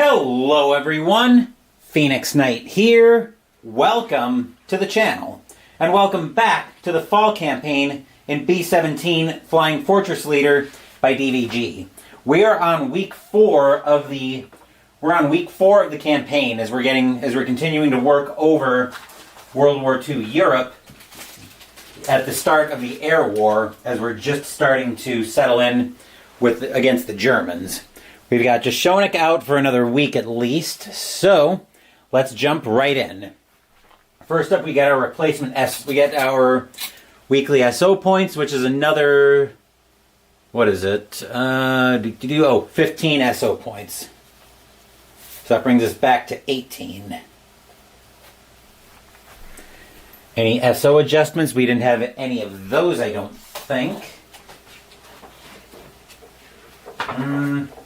Hello everyone, Phoenix Knight here. Welcome to the channel, and welcome back to the fall campaign in B-17 Flying Fortress Leader by DVG. We are on week 4 of the campaign as we're continuing to work over World War II Europe at the start of the air war, as we're just starting to settle in against the Germans. We've got Jashonik out for another week at least, so let's jump right in. First up, we get our replacement we get our weekly SO points, which is another, what is it? 15 SO points. So that brings us back to 18. Any SO adjustments? We didn't have any of those, I don't think.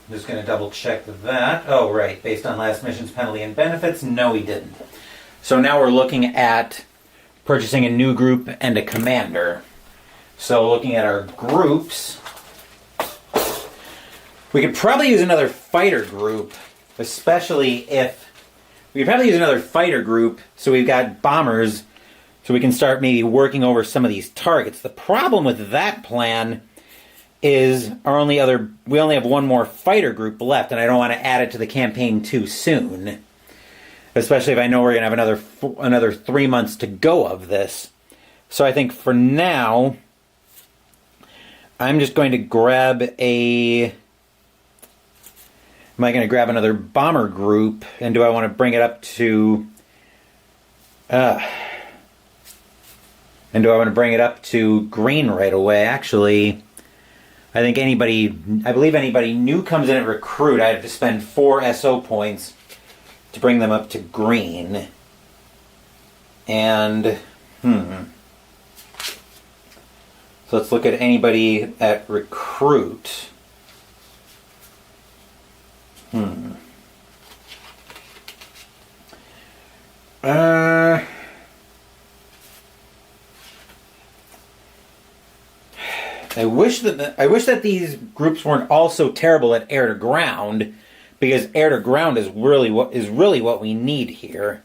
Just going to double check that. Oh, right. Based on last mission's penalty and benefits? No, we didn't. So now we're looking at purchasing a new group and a commander. So looking at our groups, we could probably use another fighter group, especially if... We could probably use another fighter group so we've got bombers so we can start maybe working over some of these targets. The problem with that plan is we only have one more fighter group left, and I don't want to add it to the campaign too soon. Especially if I know we're going to have another 3 months to go of this. So I think for now, I'm just going to grab Am I going to grab another bomber group, and do I want to bring it up to... green right away? Actually... I believe anybody new comes in at recruit, I have to spend 4 SO points to bring them up to green. And, So let's look at anybody at recruit. I wish that these groups weren't all so terrible at air to ground, because air to ground is really what we need here.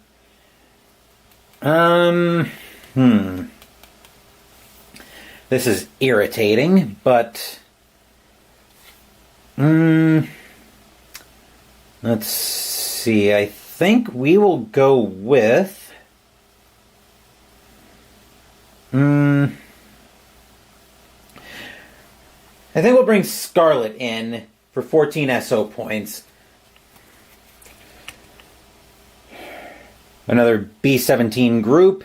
This is irritating, but let's see. I think we will go with I think we'll bring Scarlet in for 14 SO points. Another B-17 group.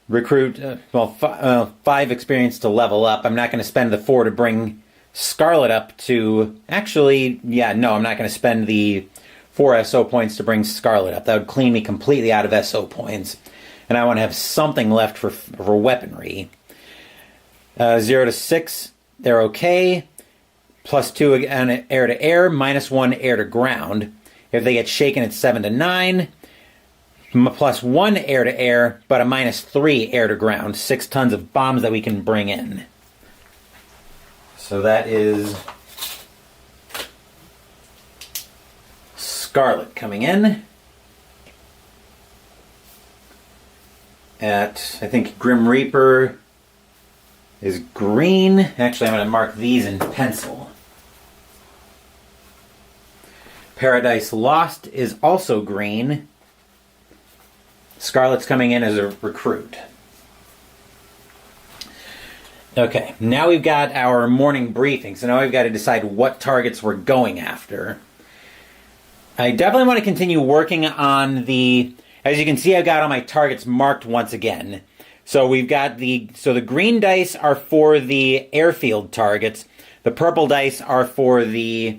Recruit, 5 experience to level up. I'm not going to spend the 4 to bring Scarlet up to... Actually, yeah, no, I'm not going to spend the 4 SO points to bring Scarlet up. That would clean me completely out of SO points. And I want to have something left for weaponry. 0 to 6... They're okay. +2 again air to air, -1 air to ground. If they get shaken, it's 7 to 9. +1 air to air, but a -3 air to ground. 6 tons of bombs that we can bring in. So that is Scarlet coming in. At, I think, Grim Reaper is green. Actually, I'm going to mark these in pencil. Paradise Lost is also green. Scarlet's coming in as a recruit. Okay, now we've got our morning briefing, so now we've got to decide what targets we're going after. I definitely want to continue working on the... As you can see, I've got all my targets marked once again. So we've got the green dice are for the airfield targets. The purple dice are for the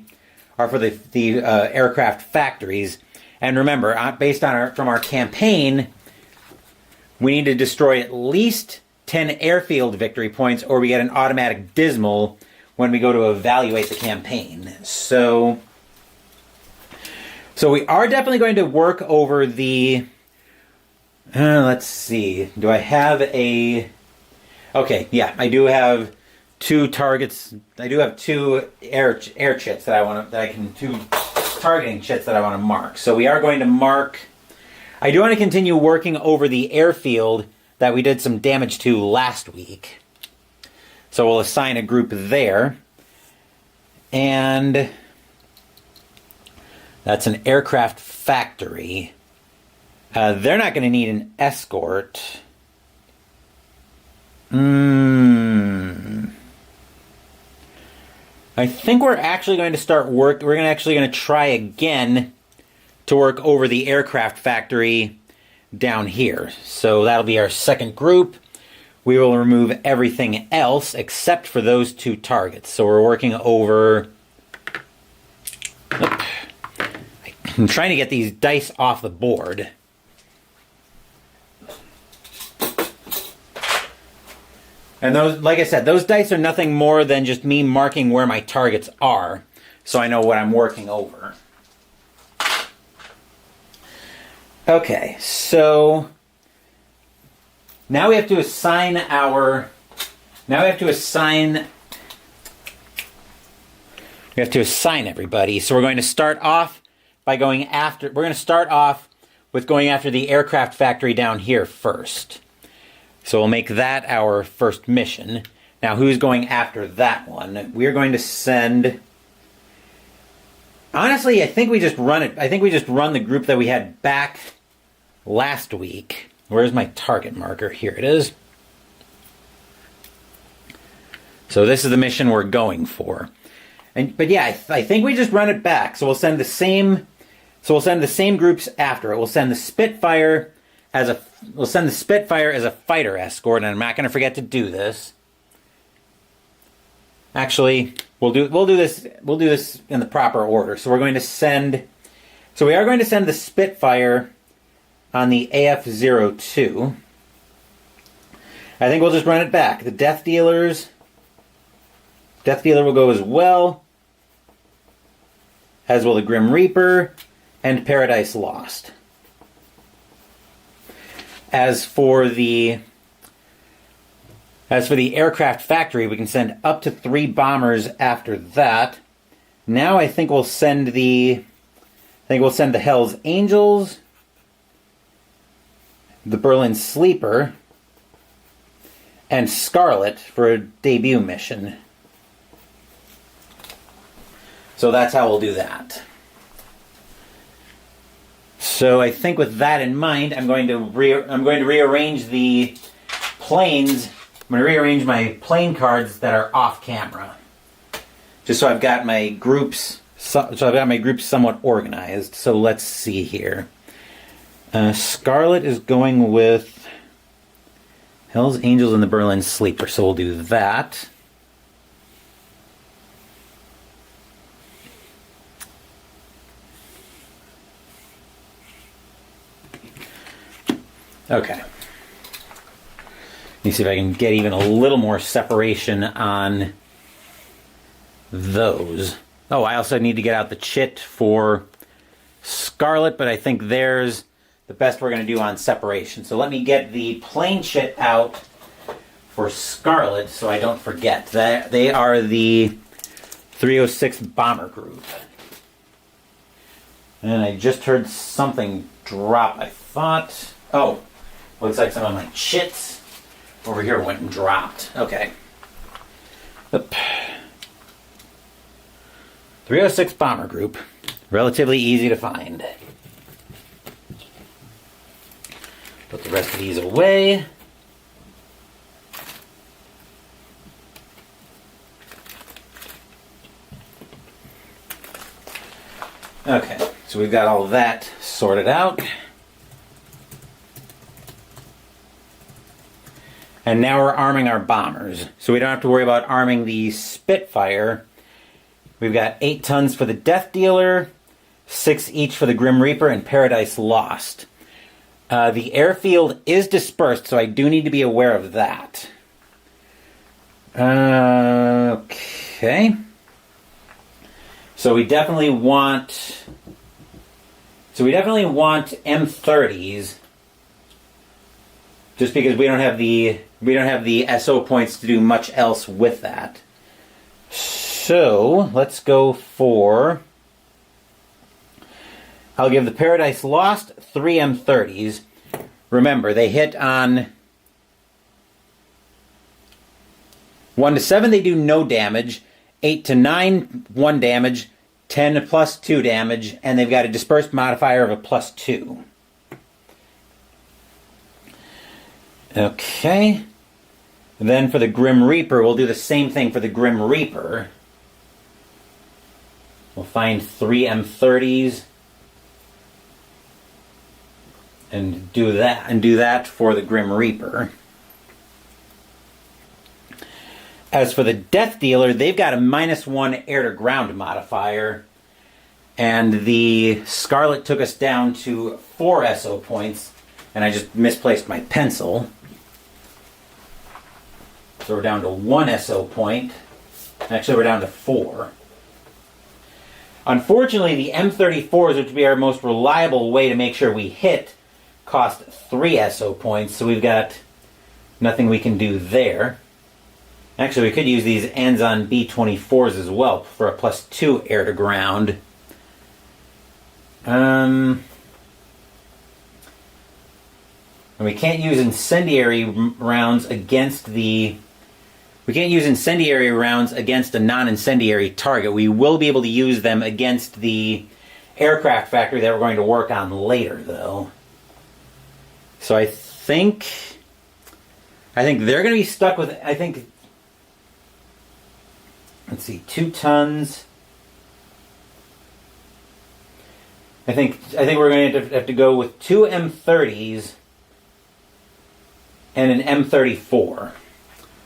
aircraft factories. And remember, based on from our campaign, we need to destroy at least 10 airfield victory points, or we get an automatic dismal when we go to evaluate the campaign. So we are definitely going to work over the... let's see. Do I have a... Okay, yeah, I do have 2 targets. I do have 2 air chits that I can targeting chits that I want to mark. So we are going to mark... I do want to continue working over the airfield that we did some damage to last week. So we'll assign a group there. And that's an aircraft factory. They're not going to need an escort. I think we're actually going to start work. We're actually going to try again to work over the aircraft factory down here. So that'll be our second group. We will remove everything else except for those two targets. So we're working over... I'm trying to get these dice off the board. And those, like I said, those dice are nothing more than just me marking where my targets are, so I know what I'm working over. Okay, so now we have to assign our... Now we have to assign everybody. So we're going to start off by going after... We're going to start off with going after the aircraft factory down here first. So we'll make that our first mission. Now, who's going after that one? We're going to send... Honestly, I think we just run it. I think we just run the group that we had back last week. Where's my target marker? Here it is. So this is the mission we're going for. But yeah, I think we just run it back. So we'll send the same... So we'll send the same groups after it. We'll send the Spitfire as a fighter escort, and I'm not going to forget to do this. Actually, we'll do this in the proper order. So we're going to send... So we are going to send the Spitfire on the AF-02. I think we'll just run it back. The Death Dealer will go as well, as will the Grim Reaper and Paradise Lost. As for the aircraft factory, we can send up to 3 bombers after that. Now I think we'll send the Hell's Angels, the Berlin Sleeper, and Scarlet for a debut mission. So that's how we'll do that. So I think with that in mind, I'm going to rearrange the planes. I'm going to rearrange my plane cards that are off camera, just so I've got my groups. So I've got my groups somewhat organized. So let's see here. Scarlet is going with Hell's Angels and the Berlin Sleeper. So we'll do that. Okay. Let me see if I can get even a little more separation on those. Oh, I also need to get out the chit for Scarlet, but I think there's the best we're going to do on separation. So let me get the plain chit out for Scarlet so I don't forget. That they are the 306 Bomber Group. And I just heard something drop, I thought. Oh. Looks like some of my chits over here went and dropped. Okay. Oop. 306 Bomber Group. Relatively easy to find. Put the rest of these away. Okay, so we've got all of that sorted out. And now we're arming our bombers. So we don't have to worry about arming the Spitfire. We've got 8 tons for the Death Dealer, 6 each for the Grim Reaper and Paradise Lost. The airfield is dispersed, so I do need to be aware of that. Okay. So we definitely want M30s, just because we don't have the SO points to do much else with that. So let's go for I'll give the Paradise Lost 3 M30s. Remember, they hit on 1 to 7, they do no damage. 8 to 9, 1 damage. 10 plus 2 damage. And they've got a dispersed modifier of a plus 2. Okay. Then for the Grim Reaper, we'll do the same thing for the Grim Reaper. We'll find 3 M30s. And do that for the Grim Reaper. As for the Death Dealer, they've got a -1 air-to-ground modifier. And the Scarlet took us down to 4 SO points. And I just misplaced my pencil. So we're down to 1 SO point. Actually, we're down to 4. Unfortunately, the M34s, which would be our most reliable way to make sure we hit, cost 3 SO points. So we've got nothing we can do there. Actually, we could use these Anzon B-24s as well for a +2 air-to-ground. And we can't use incendiary rounds against the... We can't use incendiary rounds against a non-incendiary target. We will be able to use them against the aircraft factory that we're going to work on later, though. So I think they're going to be stuck with... Let's see, 2 tons. I think we're going to have to go with 2 M30s and an M34.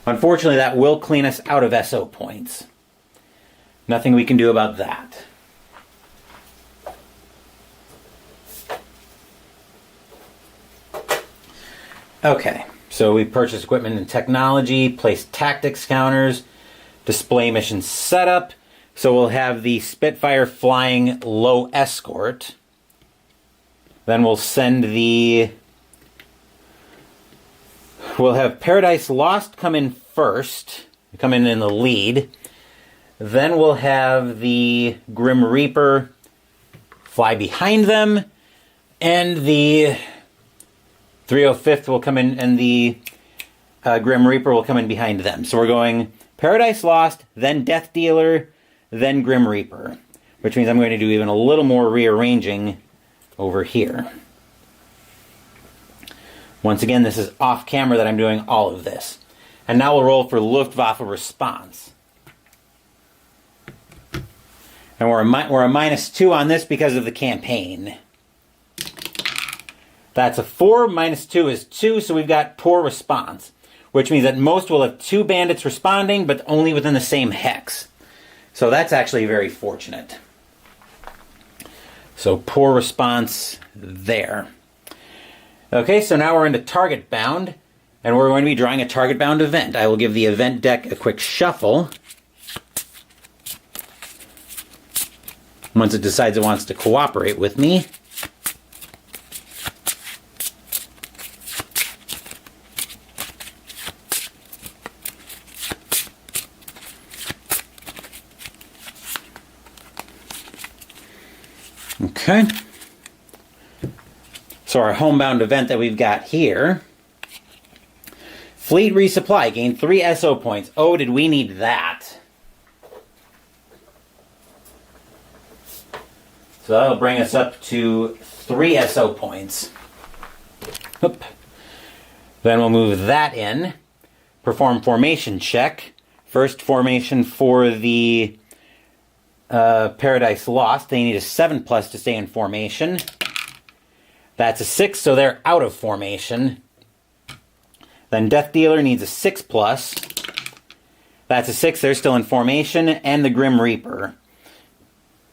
Unfortunately, that will clean us out of SO points. Nothing we can do about that. Okay, so we purchased equipment and technology, placed tactics counters, display mission setup. So we'll have the Spitfire flying low escort. Then we'll send we'll have Paradise Lost come in first, come in the lead. Then we'll have the Grim Reaper fly behind them, and the 305th will come in, and the Grim Reaper will come in behind them. So we're going Paradise Lost, then Death Dealer, then Grim Reaper, which means I'm going to do even a little more rearranging over here. Once again, this is off camera that I'm doing all of this. And now we'll roll for Luftwaffe response. And we're a -2 on this because of the campaign. That's a 4, -2 is 2, so we've got poor response. Which means that most will have 2 bandits responding, but only within the same hex. So that's actually very fortunate. So poor response there. Okay, so now we're into target bound, and we're going to be drawing a target bound event. I will give the event deck a quick shuffle. Once it decides it wants to cooperate with me. Okay. So our homebound event that we've got here. Fleet resupply. Gain 3 SO points. Oh, did we need that? So that'll bring us up to 3 SO points. Oop. Then we'll move that in. Perform formation check. First formation for the Paradise Lost. They need a 7+ to stay in formation. That's a 6, so they're out of formation. Then Death Dealer needs a 6+. That's a 6, they're still in formation. And the Grim Reaper,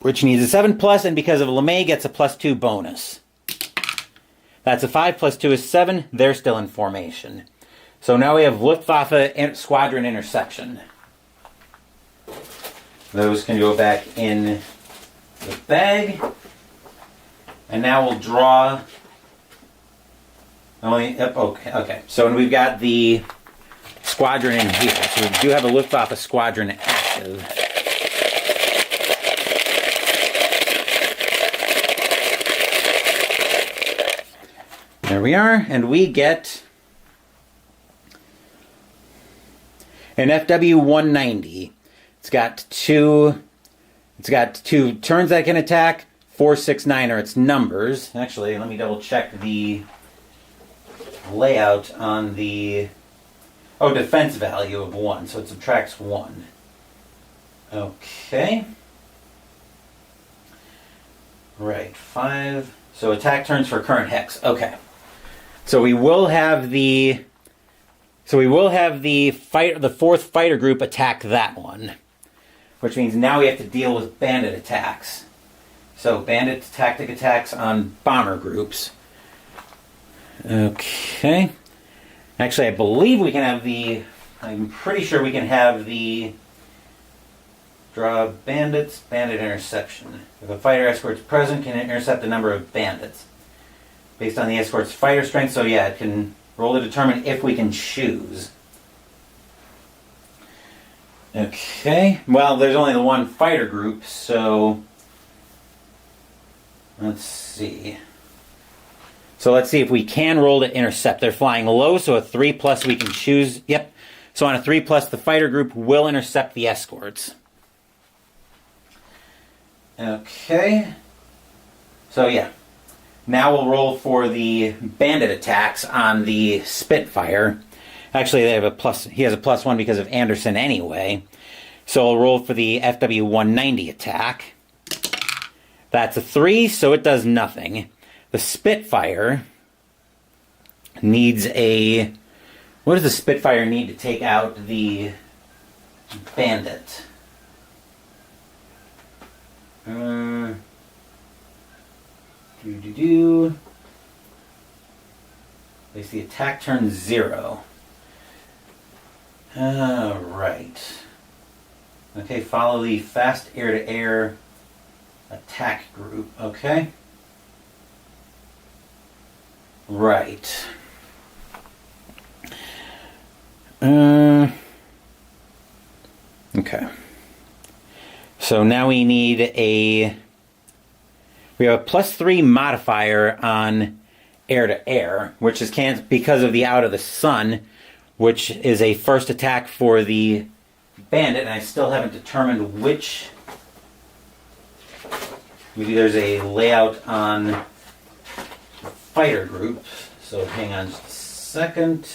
which needs a 7+, and because of LeMay gets a +2 bonus. That's a 5 + 2 is 7, they're still in formation. So now we have Luftwaffe Squadron intersection. Those can go back in the bag. And now we'll draw... Okay. So we've got the squadron in here. So we do have a Luftwaffe squadron active. There we are, and we get an FW-190. It's got two turns that can attack. 4, 6, 9 are its numbers. Actually, let me double check the layout on the defense value of 1, so it subtracts 1. Okay. Right, 5. So attack turns for current hex. Okay. So we will have the the fourth fighter group attack that one, which means now we have to deal with bandit attacks. So bandit tactic attacks on bomber groups. Okay. Actually, I believe we can have I'm pretty sure we can have the draw bandit interception. If a fighter escort's present, can intercept a number of bandits based on the escort's fighter strength. So yeah, it can roll to determine if we can choose. Okay. Well, there's only the one fighter group, so let's see. So let's see if we can roll to intercept. They're flying low, so a 3+ we can choose. Yep. So on a 3+, the fighter group will intercept the escorts. Okay. So yeah. Now we'll roll for the bandit attacks on the Spitfire. Actually, they have a plus. He has a +1 because of Anderson anyway. So I'll roll for the FW-190 attack. That's a 3, so it does nothing. The Spitfire needs a... What does the Spitfire need to take out the bandit? Place the attack turn 0. Right. Okay, follow the fast air-to-air attack group. Okay. Right. Okay. So now we need we have a +3 modifier on air-to-air, which is because of the Out of the Sun, which is a first attack for the bandit, and I still haven't determined which. Maybe there's a layout on fighter group, so hang on just a second.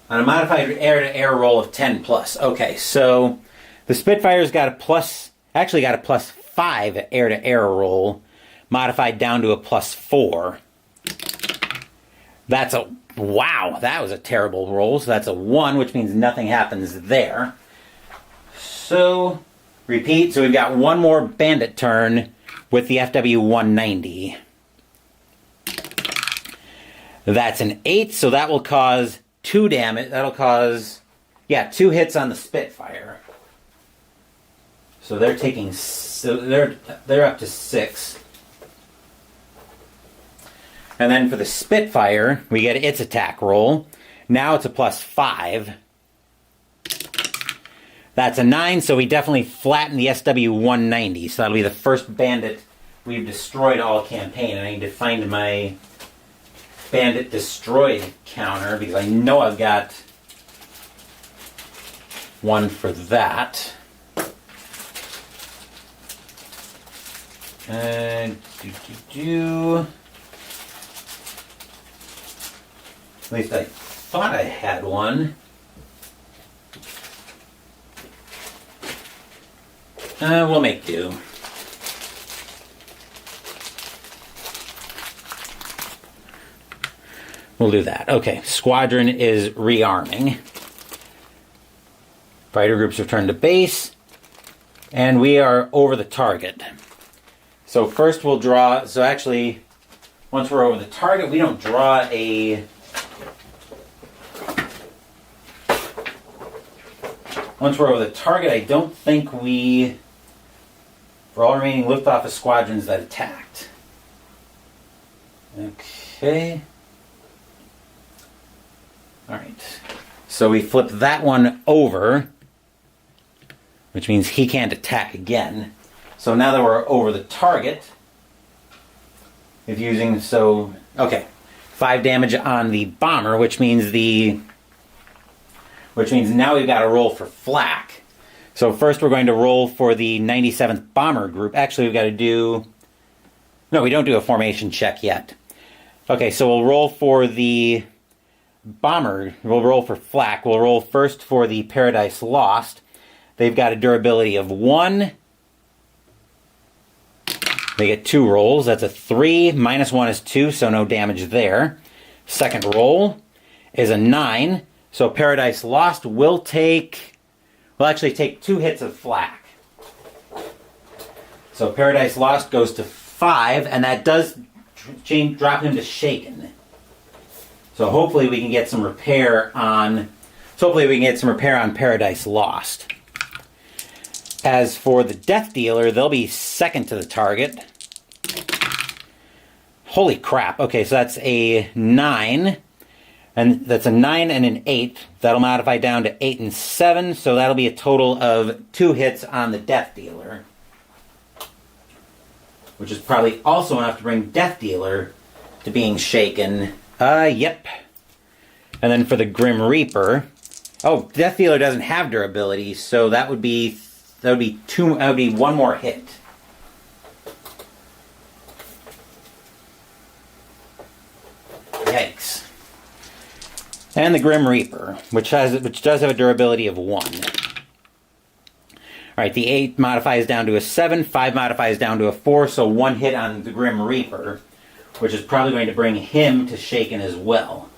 On a modified air-to-air roll of 10+. Okay, so the Spitfire's got a +5 air-to-air roll, modified down to a +4. Wow, that was a terrible roll. So that's a 1, which means nothing happens there. So, repeat. So we've got one more bandit turn with the FW-190. That's an 8, so that will cause 2 damage. That'll cause, 2 hits on the Spitfire. So they're taking, they're up to 6. And then for the Spitfire, we get its attack roll. Now it's a +5. That's a 9, so we definitely flatten the SW-190. So that'll be the first bandit we've destroyed all campaign. And I need to find my bandit destroyed counter, because I know I've got one for that. And at least I thought I had one. We'll make do. We'll do that. Okay, squadron is rearming. Fighter groups return to base. And we are over the target. So first we'll draw... So actually, once we're over the target, we don't draw a... Once we're over the target, I don't think we... For all remaining liftoff of squadrons that attacked. Okay. Alright. So we flip that one over. which means he can't attack again. So now that we're over the target, if using, so, okay, 5 damage on the bomber, which means now we've got to roll for flak. So first we're going to roll for the 97th Bomber Group. Actually, we've got to do... No, we don't do a formation check yet. Okay, so we'll roll for the bomber. We'll roll for flak. We'll roll first for the Paradise Lost. They've got a durability of 1. They get 2 rolls. That's a 3. Minus 1 is 2, so no damage there. Second roll is a 9. So Paradise Lost will actually take 2 hits of flak. So Paradise Lost goes to 5, and that does drop him to shaken. So hopefully we can get some repair on Paradise Lost. As for the Death Dealer, they'll be second to the target. Holy crap. Okay, so that's a 9. And that's a 9 and an 8. That'll modify down to 8 and 7, so that'll be a total of 2 hits on the Death Dealer. Which is probably also enough to bring Death Dealer to being shaken. Yep. And then for the Grim Reaper... Oh, Death Dealer doesn't have durability, so that would be 1 more hit. Yikes. And the Grim Reaper, which does have a durability of 1. Alright, the 8 modifies down to a 7, 5 modifies down to a 4, so 1 hit on the Grim Reaper, which is probably going to bring him to shaken as well.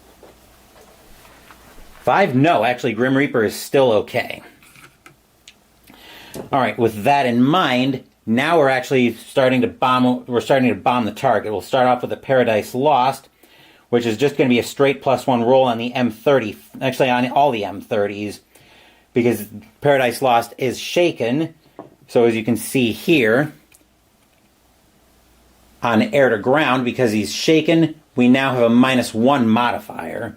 5? No, actually Grim Reaper is still okay. Alright, with that in mind, now we're actually starting to bomb the target. We'll start off with the Paradise Lost, which is just going to be a straight +1 roll on the M30, actually on all the M30s, because Paradise Lost is shaken. So as you can see here, on air to ground, because he's shaken, we now have a -1 modifier,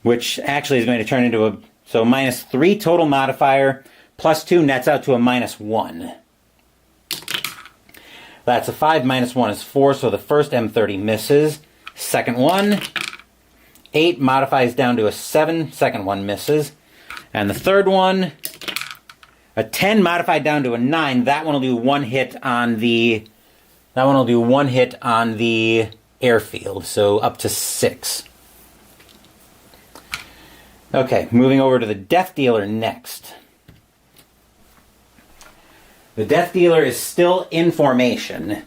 which actually is going to turn into a, so -3 total modifier, +2 nets out to a -1. That's a 5, -1 is 4, so the first M30 misses. Second one, 8 modifies down to a 7, second one misses. And the third one, a 10 modified down to a 9, that one will do 1 hit on the airfield, so up to 6. Okay, moving over to the Death Dealer next. The Death Dealer is still in formation,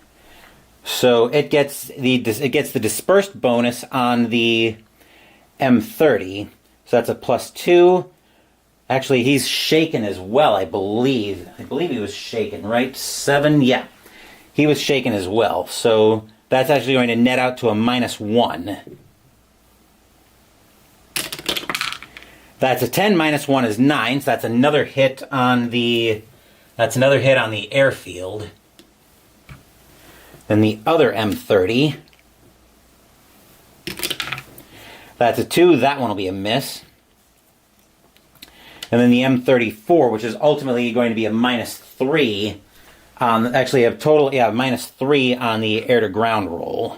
so it gets the dispersed bonus on the M30. So that's a +2. Actually, he's shaken as well, I believe. I believe he was shaken, right? 7, yeah. He was shaken as well, so that's actually going to net out to a -1. That's a 10, -1 is 9, so that's another hit on the airfield. Then the other M30, that's a 2, that one will be a miss. And then the M34, which is ultimately going to be a -3, actually a total, yeah, -3 on the air-to-ground roll.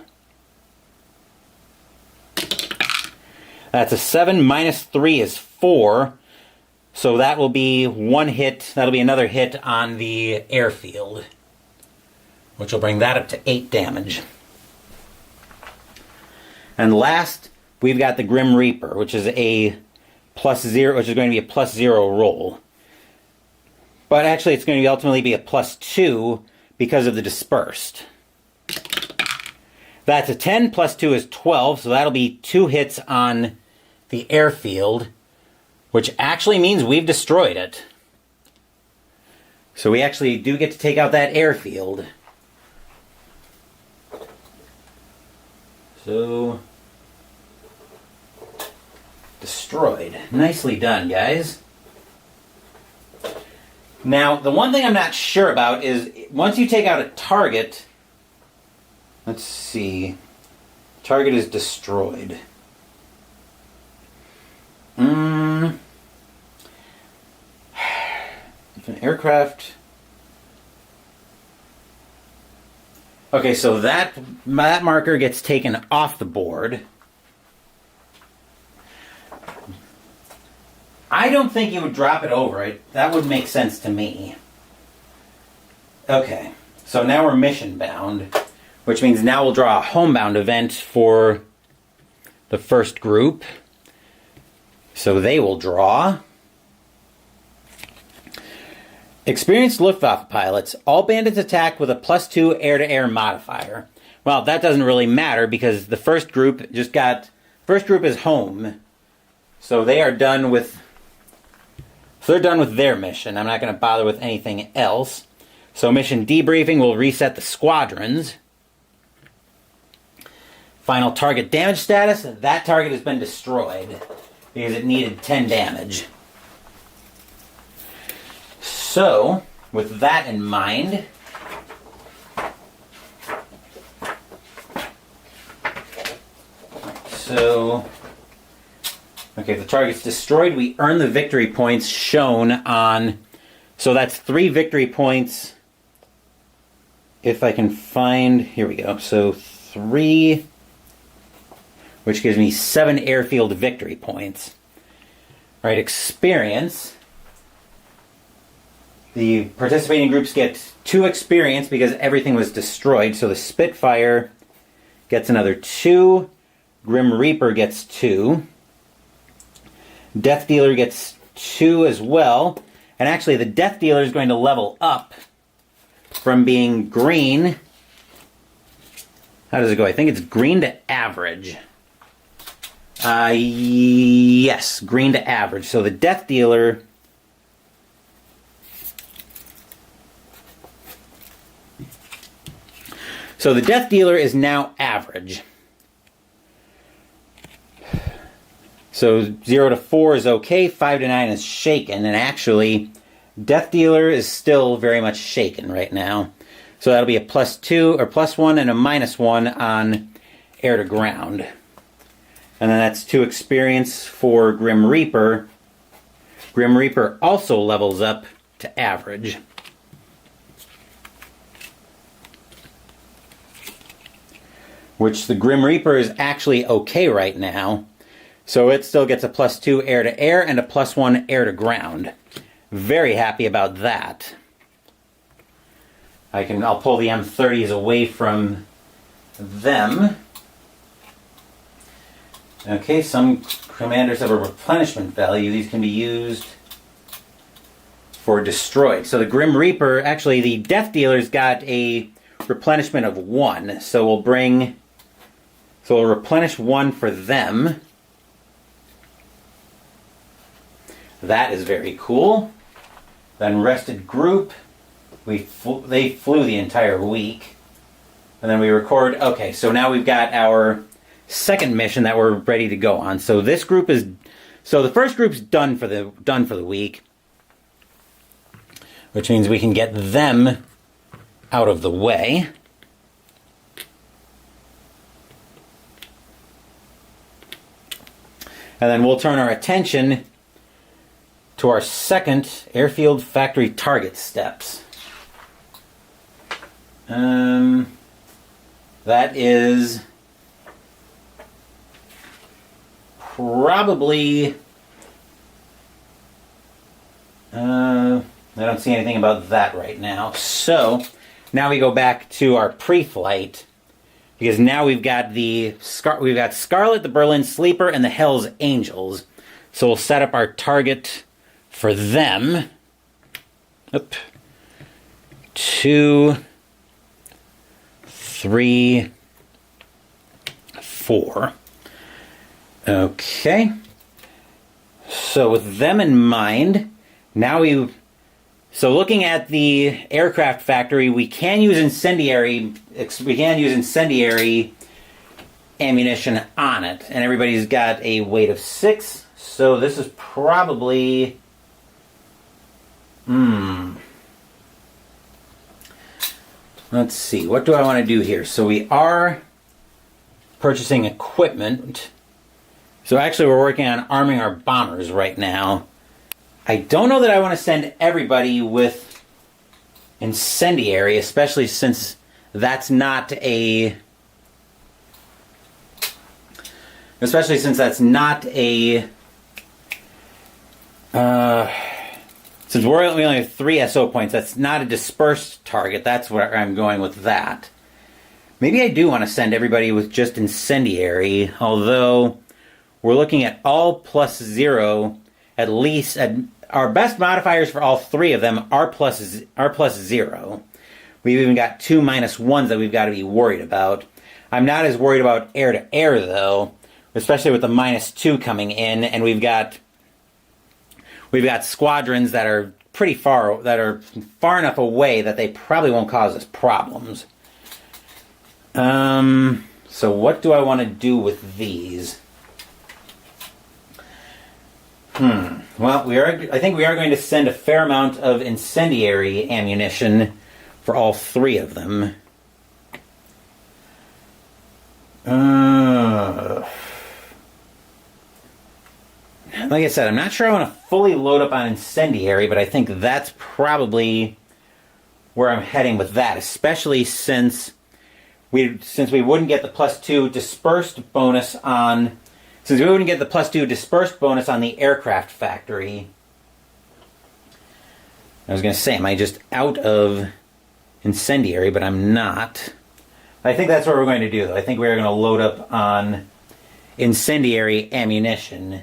That's a 7, -3 is 4, so that will be 1 hit, that'll be another hit on the airfield, which will bring that up to 8 damage. And last, we've got the Grim Reaper, which is a +0, which is going to be a +0 roll. But actually, it's going to ultimately be a +2 because of the dispersed. That's a 10, +2 is 12, so that'll be 2 hits on the airfield, which actually means we've destroyed it. So we actually do get to take out that airfield. So, destroyed. Nicely done, guys. Now, the one thing I'm not sure about is, once you take out a target, let's see, target is destroyed. aircraft. Okay, so that marker gets taken off the board. I don't think you would drop it over it. That would make sense to me. Okay, so now we're mission bound, which means now we'll draw a homebound event for the first group. So they will draw. Experienced Luftwaffe pilots. All bandits attack with a +2 air-to-air modifier. Well, that doesn't really matter because the first group first group is home. So they are done with, they're done with their mission. I'm not going to bother with anything else. So mission debriefing will reset the squadrons. Final target damage status. That target has been destroyed because it needed 10 damage. So, with that in mind, okay, the target's destroyed. We earn the victory points shown on, so that's 3 victory points. If I can find, here we go. So 3, which gives me 7 airfield victory points. All right, experience. The participating groups get 2 experience because everything was destroyed. So the Spitfire gets another 2. Grim Reaper gets 2. Death Dealer gets 2 as well. And actually the Death Dealer is going to level up from being green. How does it go? I think it's green to average. Yes, green to average. So the Death Dealer... So the Death Dealer is now average. So 0 to 4 is okay, 5 to 9 is shaken, and actually, Death Dealer is still very much shaken right now. So that'll be a +2 or +1 and a -1 on air to ground. And then that's 2 experience for Grim Reaper. Grim Reaper also levels up to average. Which the Grim Reaper is actually okay right now. So it still gets a +2 air-to-air and a +1 air-to-ground. Very happy about that. I'll pull the M30s away from them. Okay, some commanders have a replenishment value. These can be used for destroyed. So the Grim Reaper, actually the Death Dealer's got a replenishment of 1. So we'll replenish 1 for them. That is very cool. Then rested group. They flew the entire week. And then we record. Okay, so now we've got our second mission that we're ready to go on. So this group is, so the first group's done for the week, which means we can get them out of the way. And then we'll turn our attention to our second airfield factory target steps. That is probably... I don't see anything about that right now. So, now we go back to our pre-flight, because now we've got Scarlet, the Berlin Sleeper, and the Hell's Angels. So we'll set up our target for them. 2, 3, 4. Okay. So with them in mind, now so looking at the aircraft factory, we can use incendiary ammunition on it, and everybody's got a weight of 6. So this is probably let's see, what do I want to do here? So we are purchasing equipment. So actually we're working on arming our bombers right now. I don't know that I want to send everybody with incendiary, especially since that's not a... Especially since that's not a... since we only have 3 SO points, that's not a dispersed target. That's where I'm going with that. Maybe I do want to send everybody with just incendiary, although we're looking at all +0, at least. Our best modifiers for all 3 of them are +0. We've even got 2 -1s that we've got to be worried about. I'm not as worried about air-to-air, though, especially with the -2 coming in, and we've got squadrons that are far enough away that they probably won't cause us problems. So what do I want to do with these? Well, I think we are going to send a fair amount of incendiary ammunition for all 3 of them. Like I said, I'm not sure I want to fully load up on incendiary, but I think that's probably where I'm heading with that, especially since we wouldn't get the +2 dispersed bonus on... Since we wouldn't get the +2 dispersed bonus on the aircraft factory. I was going to say, am I just out of incendiary, but I'm not. I think that's what we're going to do, though. I think we're going to load up on incendiary ammunition.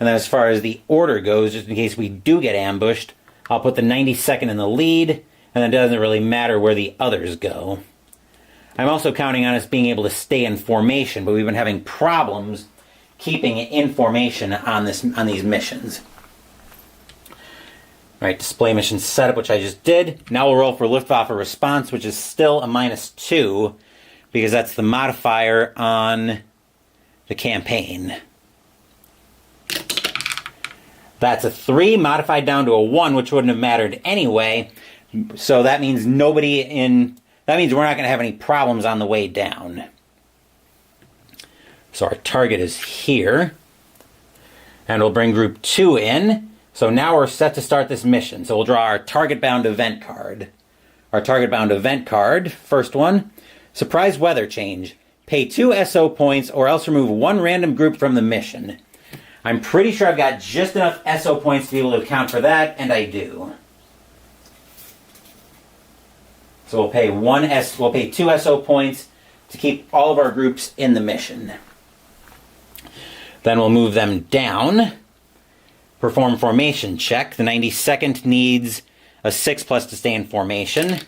And then as far as the order goes, just in case we do get ambushed, I'll put the 92nd in the lead, and then it doesn't really matter where the others go. I'm also counting on us being able to stay in formation, but we've been having problems keeping in formation on these missions. Alright, display mission setup, which I just did. Now we'll roll for Luftwaffe response, which is still a -2, because that's the modifier on the campaign. That's a 3 modified down to a 1, which wouldn't have mattered anyway. So that means we're not going to have any problems on the way down. So our target is here. And we'll bring group 2 in. So now we're set to start this mission. So we'll draw our target bound event card. Our target bound event card, first one, surprise weather change. Pay 2 SO points or else remove 1 random group from the mission. I'm pretty sure I've got just enough SO points to be able to account for that, and I do. So we'll pay 2 SO points to keep all of our groups in the mission. Then we'll move them down. Perform formation check. The 92nd needs a 6+ to stay in formation.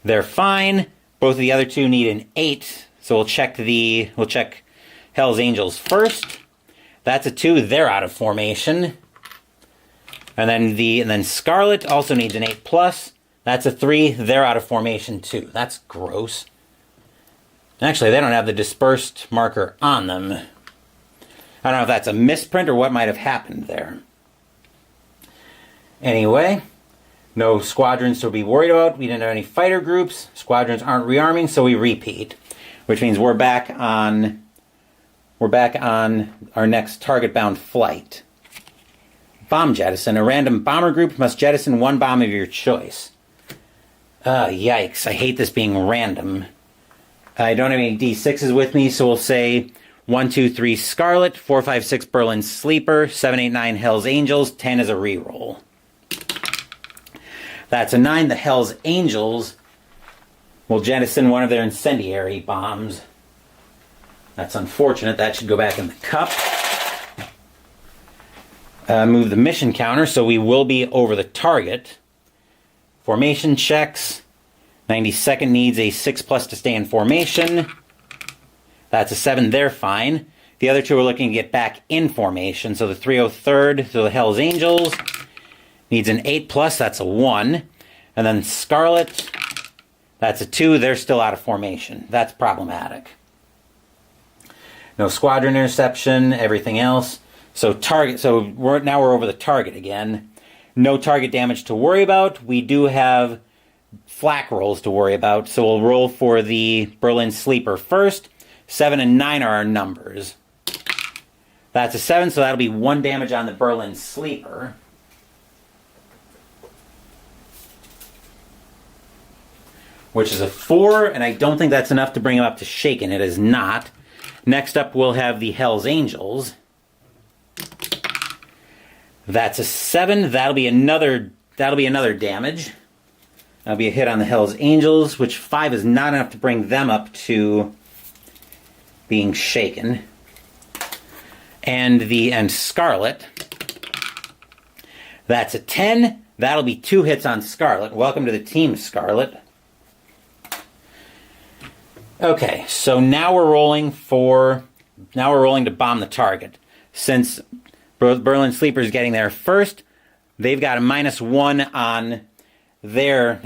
They're fine. Both of the other 2 need an 8. So we'll check Hell's Angels first. That's a 2. They're out of formation. And then Scarlet also needs an 8+. That's a 3. They're out of formation too. That's gross. Actually, they don't have the dispersed marker on them. I don't know if that's a misprint or what might have happened there. Anyway, no squadrons to be worried about. We didn't have any fighter groups. Squadrons aren't rearming, so we repeat. Which means we're back on our next target-bound flight. Bomb jettison. A random bomber group must jettison 1 bomb of your choice. Yikes. I hate this being random. I don't have any D6s with me, so we'll say 1, 2, 3 Scarlet, 4, 5, 6 Berlin Sleeper, 7, 8, 9 Hell's Angels, 10 is a reroll. That's a 9. The Hell's Angels will jettison 1 of their incendiary bombs. That's unfortunate. That should go back in the cup. Move the mission counter, so we will be over the target. Formation checks. 92nd needs a 6+ to stay in formation. That's a 7. They're fine. The other 2 are looking to get back in formation. So the 303rd, so the Hell's Angels, needs an 8+. That's a 1. And then Scarlet, that's a 2. They're still out of formation. That's problematic. No squadron interception, everything else. So now we're over the target again. No target damage to worry about. We do have flak rolls to worry about, so we'll roll for the Berlin Sleeper first. 7 and 9 are our numbers. That's a 7, so that'll be 1 damage on the Berlin Sleeper. which is a 4, and I don't think that's enough to bring him up to shaken. It is not. Next up, we'll have the Hell's Angels. That's a 7. That'll be another damage. That'll be a hit on the Hell's Angels, which 5 is not enough to bring them up to being shaken. And Scarlet. That's a 10. That'll be 2 hits on Scarlet. Welcome to the team, Scarlet. Okay, so now we're rolling to bomb the target. Since Berlin Sleeper's getting there first, they've got a -1 on their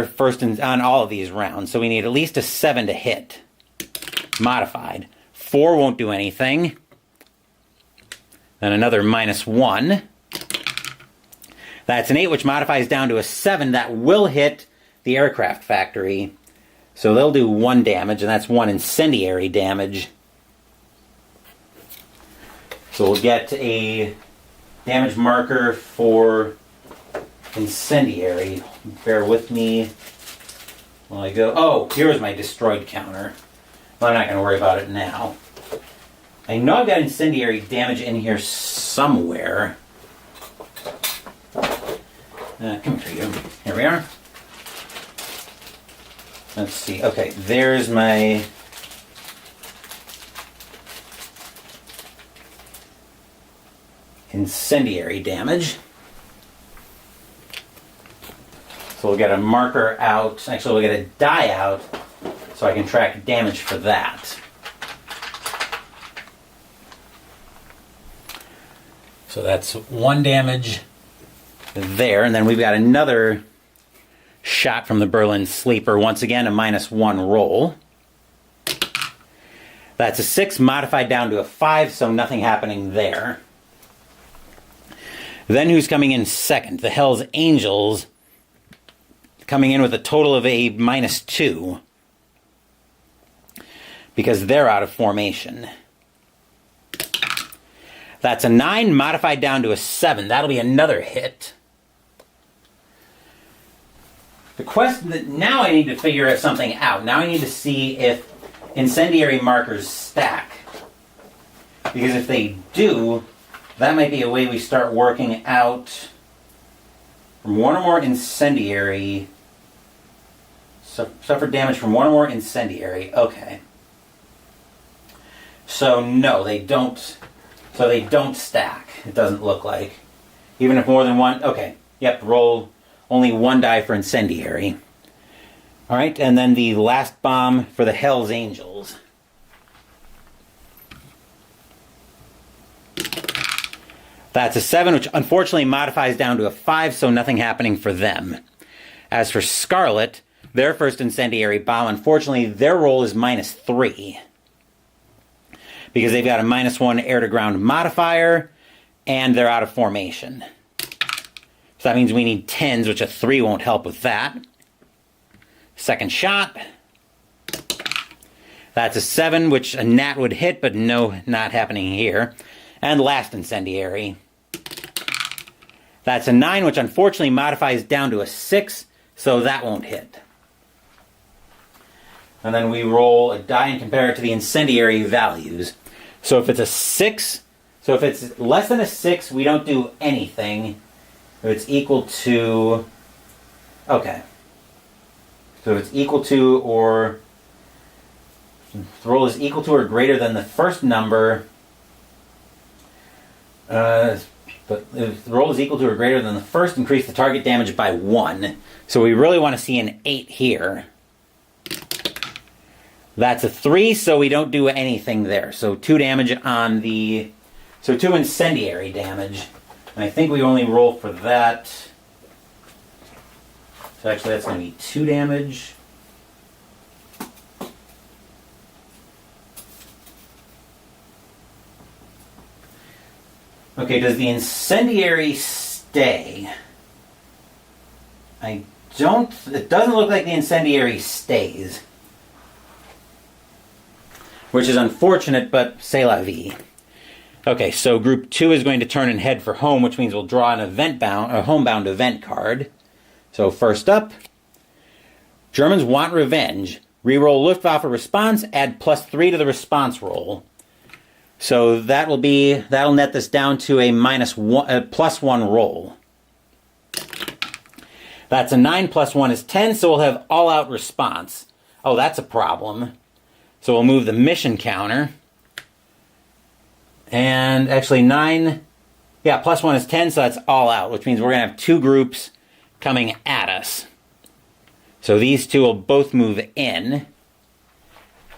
first and on all of these rounds. So we need at least a 7 to hit. Modified. 4 won't do anything. Then another -1. That's an 8, which modifies down to a 7. That will hit the aircraft factory. So they'll do 1 damage, and that's 1 incendiary damage. So we'll get a damage marker for incendiary. Bear with me while I go. Oh, here's my destroyed counter. Well, I'm not going to worry about it now. I know I've got incendiary damage in here somewhere. Come here, you. Here we are. Let's see. Okay, there's my incendiary damage. So we'll get a marker out. Actually, we'll get a die out so I can track damage for that. So that's 1 damage there. And then we've got another shot from the Berlin Sleeper. Once again, a -1 roll. That's a 6, modified down to a 5, so nothing happening there. Then who's coming in second? The Hell's Angels, coming in with a total of a -2. Because they're out of formation. That's a 9, modified down to a 7. That'll be another hit. The question that now I need to figure something out. Now I need to see if incendiary markers stack. Because if they do, that might be a way we start working out from 1 or more incendiary. Suffer damage from 1 or more incendiary. Okay. So no, they don't. So they don't stack. It doesn't look like. Even if more than 1. Okay. Yep. Roll only 1 die for incendiary. All right, and then the last bomb for the Hell's Angels. That's a 7, which unfortunately modifies down to a 5, so nothing happening for them. As for Scarlet, their first incendiary bomb, unfortunately, their roll is -3. Because they've got a -1 air-to-ground modifier, and they're out of formation. So that means we need 10s, which a 3 won't help with that. Second shot. That's a 7, which a nat would hit, but no, not happening here. And last incendiary. That's a 9, which unfortunately modifies down to a 6, so that won't hit. And then we roll a die and compare it to the incendiary values. So if it's a 6, so if it's less than a 6, we don't do anything. If it's equal to, okay. So if it's equal to or, the roll is equal to or greater than the first number, but if the roll is equal to or greater than the first, increase the target damage by 1. So we really want to see an 8 here. That's a 3, so we don't do anything there. So 2 damage on the, so 2 incendiary damage. And I think we only roll for that. So actually that's going to be 2 damage. Okay, does the incendiary stay? It doesn't look like the incendiary stays. Which is unfortunate, but c'est la vie. Okay, so group 2 is going to turn and head for home, which means we'll draw an homebound event card. So first up, Germans want revenge. Reroll Luftwaffe response, add +3 to the response roll. So that'll net this down to a +1 roll. That's a 9 + 1 is 10, so we'll have all-out response. Oh, that's a problem. So we'll move the mission counter. And actually 9, yeah, +1 is 10, so that's all out, which means we're going to have 2 groups coming at us. So these 2 will both move in.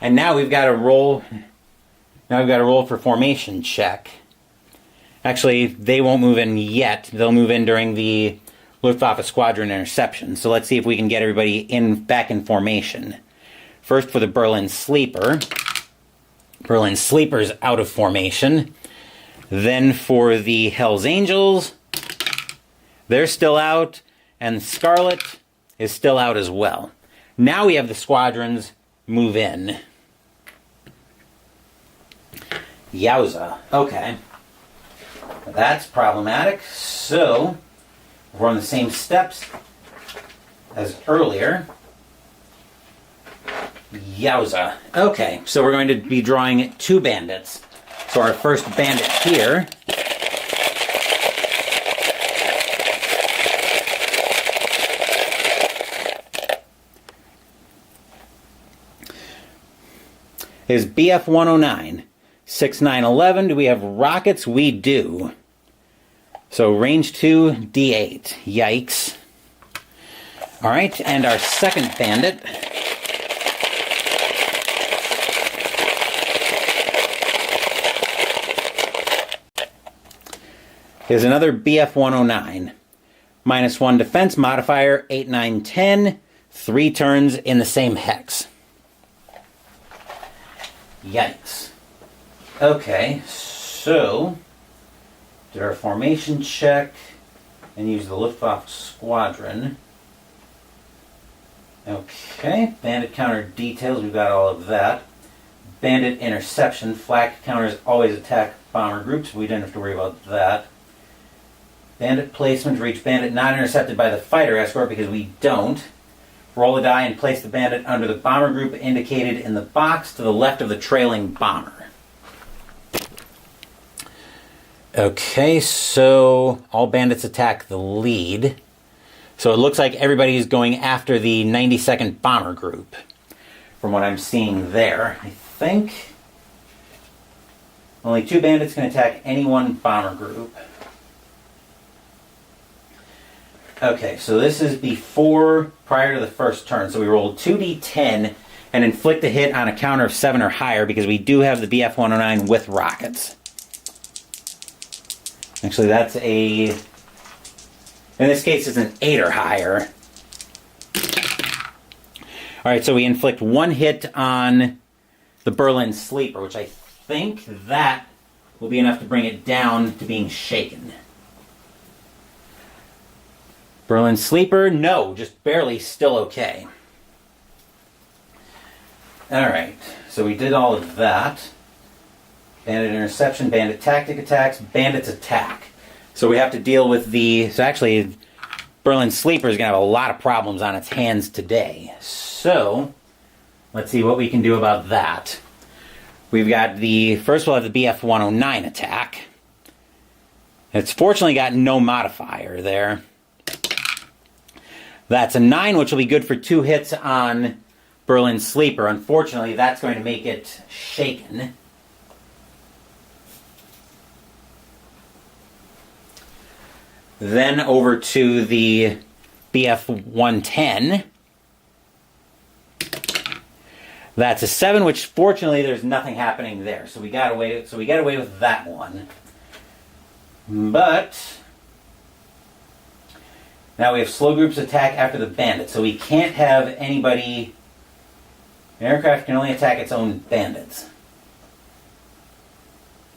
And now we've got to roll. Now we've got to roll for formation check. Actually, they won't move in yet. They'll move in during the Luftwaffe squadron interception. So let's see if we can get everybody back in formation. First for the Berlin Sleeper. Berlin Sleeper's out of formation. Then for the Hells Angels, they're still out, and Scarlet is still out as well. Now we have the squadrons move in. Yowza. Okay. That's problematic. So, we're on the same steps as earlier. Yowza. Okay, so we're going to be drawing 2 bandits. So our first bandit here is BF-109. 6-9-11. Do we have rockets? We do. So range 2, D8. Yikes. Alright, and our second bandit is another BF-109. -1 defense modifier, 8, 9, 10. 3 turns in the same hex. Yikes. Okay, so did our formation check and use the Luftwaffe squadron. Okay, bandit counter details, we've got all of that. Bandit interception, flak counters always attack bomber groups, we didn't have to worry about that. Bandit placement, reach bandit not intercepted by the fighter escort because we don't. Roll a die and place the bandit under the bomber group indicated in the box to the left of the trailing bomber. Okay, so all bandits attack the lead. So it looks like everybody is going after the 92nd Bomber Group, from what I'm seeing there. I think only 2 bandits can attack any one bomber group. Okay, so this is prior to the first turn. So we rolled 2d10 and inflict a hit on a counter of 7 or higher because we do have the BF-109 with rockets. Actually, that's in this case, it's an 8 or higher. Alright, so we inflict 1 hit on the Berlin Sleeper, which I think that will be enough to bring it down to being shaken. Berlin Sleeper, no, just barely still okay. Alright, so we did all of that. Bandit interception, bandit tactic attacks, bandits attack. So we have to deal with so actually, Berlin Sleeper is going to have a lot of problems on its hands today. So, let's see what we can do about that. We've got first we'll have the BF-109 attack. It's fortunately got no modifier there. That's a 9, which will be good for 2 hits on Berlin Sleeper. Unfortunately, that's going to make it shaken. Then over to the BF-110. That's a 7, which fortunately there's nothing happening there. So we got away with that one. But now we have slow groups attack after the bandit. So we can't have anybody. An aircraft can only attack its own bandits.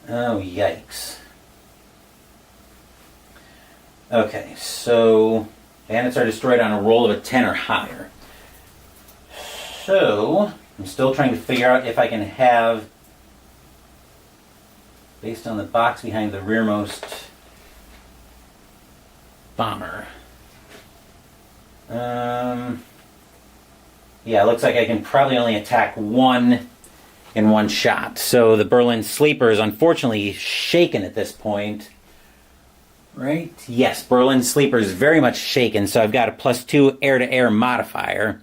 Oh, yikes. Okay, so bandits are destroyed on a roll of a 10 or higher. So, I'm still trying to figure out if I can have, based on the box behind the rearmost bomber. Yeah, it looks like I can probably only attack one in one shot. So the Berlin Sleeper is unfortunately shaken at this point. Right? Yes, Berlin Sleeper is very much shaken, so I've got a +2 air-to-air modifier.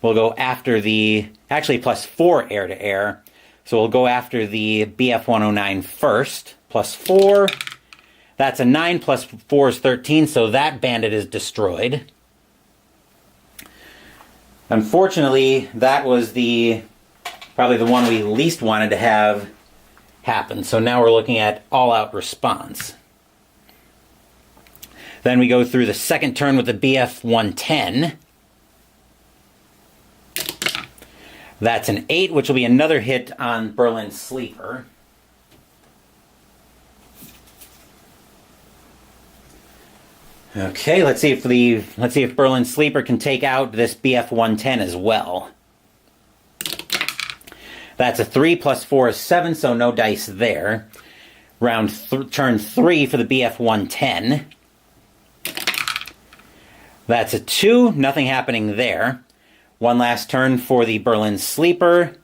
We'll go after the... Actually, +4 air-to-air. So we'll go after the BF-109 first. +4. That's a 9, +4 is 13, so that bandit is destroyed. Unfortunately, that was probably the one we least wanted to have happen. So now we're looking at all-out response. Then we go through the second turn with the BF-110. That's an 8, which will be another hit on Berlin Sleeper. Okay, let's see if Berlin Sleeper can take out this BF-110 as well. That's a 3 +4 is 7, so no dice there. Turn 3 for the BF-110. That's a 2, nothing happening there. One last turn for the Berlin Sleeper.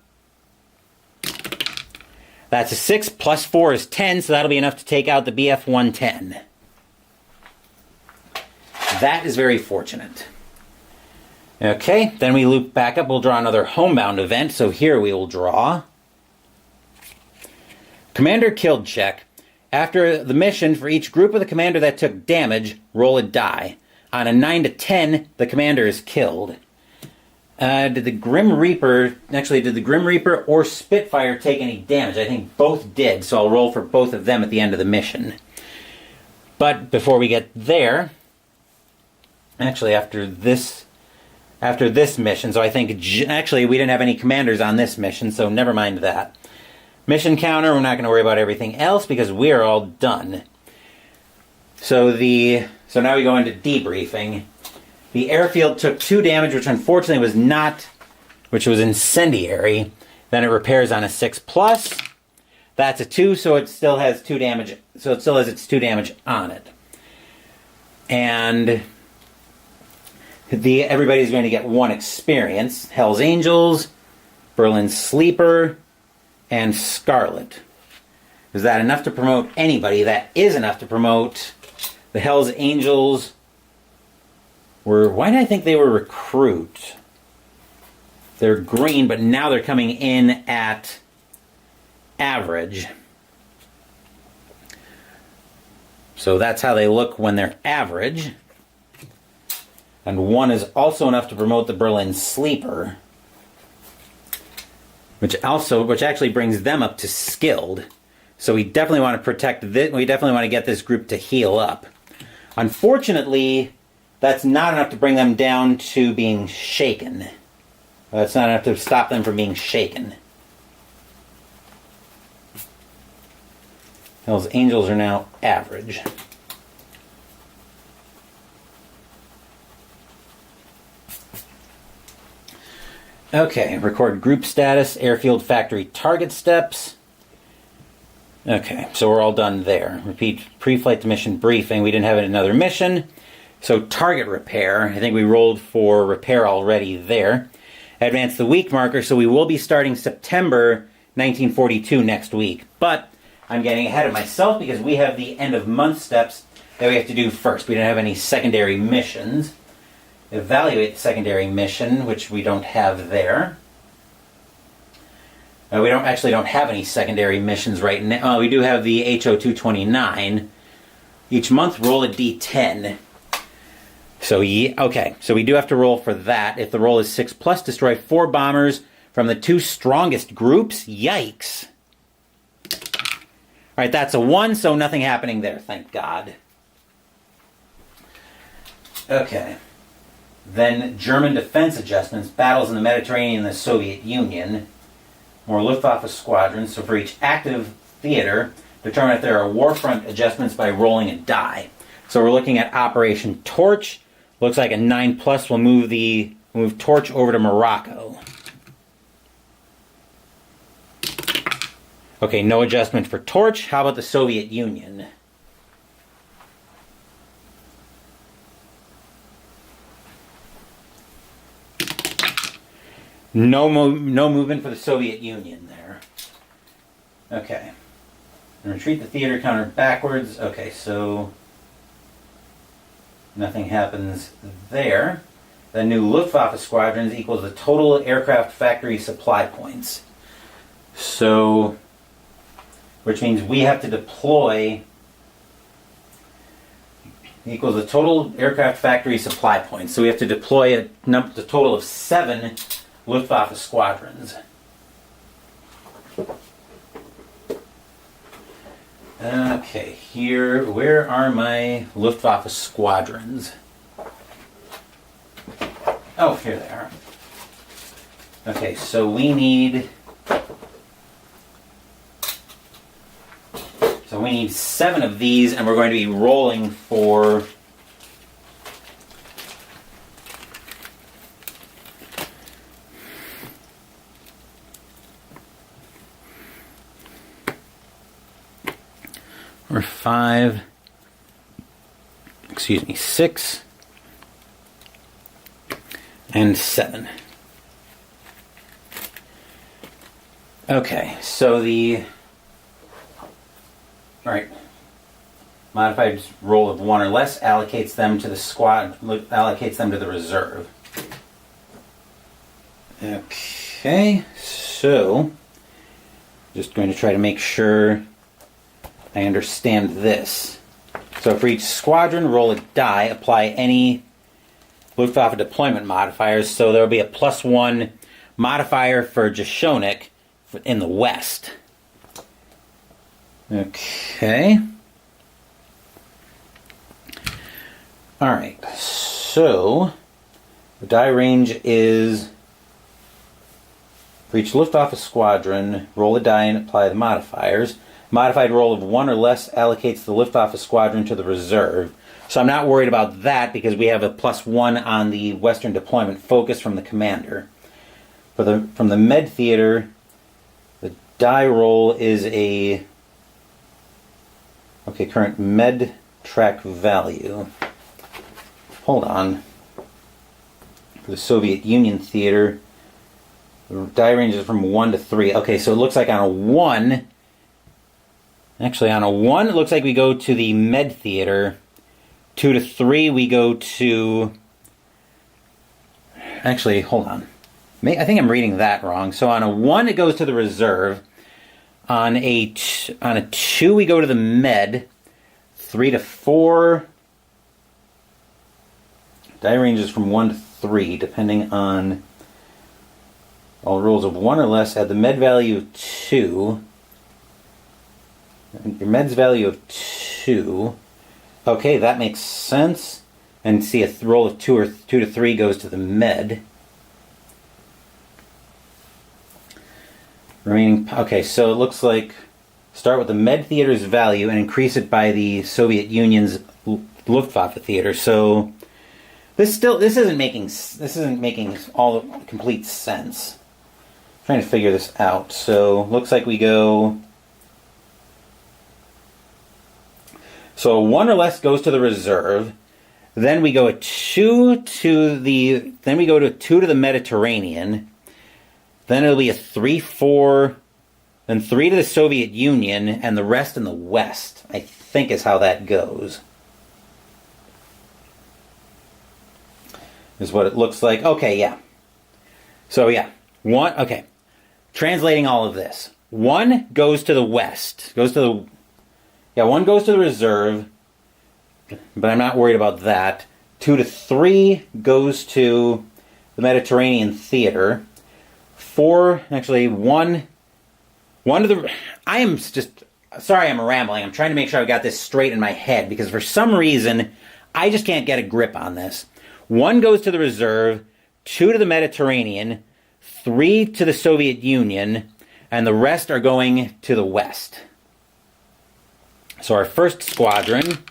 That's a 6 +4 is 10, so that'll be enough to take out the BF-110. That is very fortunate. Okay, then we loop back up. We'll draw another homebound event. So here we will draw Commander Killed check. After the mission, for each group of the commander that took damage, roll a die. On a 9 to 10, the commander is killed. Did the Grim Reaper or Spitfire take any damage? I think both did, so I'll roll for both of them at the end of the mission. But before we get there... Actually, after this mission, so I think... Actually, we didn't have any commanders on this mission, so never mind that. Mission counter, we're not going to worry about everything else because we are all done. So now we go into debriefing. The airfield took 2 damage, which unfortunately was incendiary. Then it repairs on a 6+. That's a 2, so it still has 2 damage. So it still has its 2 damage on it. And... everybody's going to get 1 experience. Hell's Angels, Berlin Sleeper, and Scarlet. Is that enough to promote anybody? That is enough to promote the Hell's Angels. Why did I think they were recruit? They're green, but now they're coming in at average. So that's how they look when they're average. And 1 is also enough to promote the Berlin Sleeper, which actually brings them up to skilled. So we definitely want to protect this. We definitely want to get this group to heal up. Unfortunately, that's not enough to bring them down to being shaken. That's not enough to stop them from being shaken. Those Angels are now average. Okay, record group status, airfield factory target steps. Okay, so we're all done there. Repeat pre-flight to mission briefing. We didn't have another mission. So target repair. I think we rolled for repair already there. Advance the week marker, so we will be starting September 1942 next week. But I'm getting ahead of myself because we have the end of month steps that we have to do first. We didn't have any secondary missions. Evaluate the secondary mission, which we don't have there. We don't have any secondary missions right now. We do have the HO-229. Each month, roll a D10. So, okay. So we do have to roll for that. If the roll is 6+, destroy 4 bombers from the 2 strongest groups. Yikes. All right, that's a 1, so nothing happening there, thank God. Okay. Then German defense adjustments, battles in the Mediterranean and the Soviet Union. More Luftwaffe squadrons. So for each active theater, determine if there are warfront adjustments by rolling a die. So we're looking at Operation Torch. Looks like a 9+ will move Torch over to Morocco. Okay, no adjustment for Torch. How about the Soviet Union? No movement for the Soviet Union there. Okay. And retreat the theater counter backwards. Okay, so nothing happens there. The new Luftwaffe squadrons equals the total aircraft factory supply points. So, which means we have to deploy equals the total aircraft factory supply points. So we have to deploy the total of 7 Luftwaffe squadrons. Okay, here, where are my Luftwaffe squadrons? Oh, here they are. Okay, so we need 7 of these, and we're going to be rolling for or 5, 6 and 7. Okay, so modified roll of 1 or less allocates them to the reserve. Okay, so just going to try to make sure I understand this. So for each squadron, roll a die, apply any Luftwaffe deployment modifiers. So there will be a +1 modifier for Jashonik in the west. Okay. Alright, so the die range is for each Luftwaffe squadron, roll a die and apply the modifiers. Modified roll of 1 or less allocates the Luftwaffe squadron to the reserve. So I'm not worried about that because we have a +1 on the Western deployment focus from the commander. From the med theater, the die roll is a current med track value. Hold on. For the Soviet Union theater, the die range is from 1 to 3. Okay, so it looks like on a 1, it looks like we go to the med theater. 2 to 3, we go to... Actually, hold on. I think I'm reading that wrong. So on a 1, it goes to the reserve. On a 2, we go to the med. 3 to 4... Die ranges from 1 to 3, depending on all rolls of 1 or less. Add the med value of 2. Your med's value of 2. Okay, that makes sense. And see, a roll of 2 or 2 to 3 goes to the med. Remaining. Okay, so it looks like start with the med theater's value and increase it by the Soviet Union's Luftwaffe theater. So this isn't making all complete sense. I'm trying to figure this out. So looks like we go. So 1 or less goes to the reserve. Then we go a 2 to the. Then we go to 2 to the Mediterranean. Then it'll be a 3, 4. Then 3 to the Soviet Union, and the rest in the West. I think is how that goes. Is what it looks like. Okay, yeah. So yeah, 1. Okay, translating all of this. 1 goes to the West. 1 goes to the reserve, but I'm not worried about that. 2 to 3 goes to the Mediterranean theater. 4, actually 1 to the... I am just... Sorry I'm rambling. I'm trying to make sure I've got this straight in my head, because for some reason, I just can't get a grip on this. 1 goes to the reserve, 2 to the Mediterranean, 3 to the Soviet Union, and the rest are going to the West. So our first squadron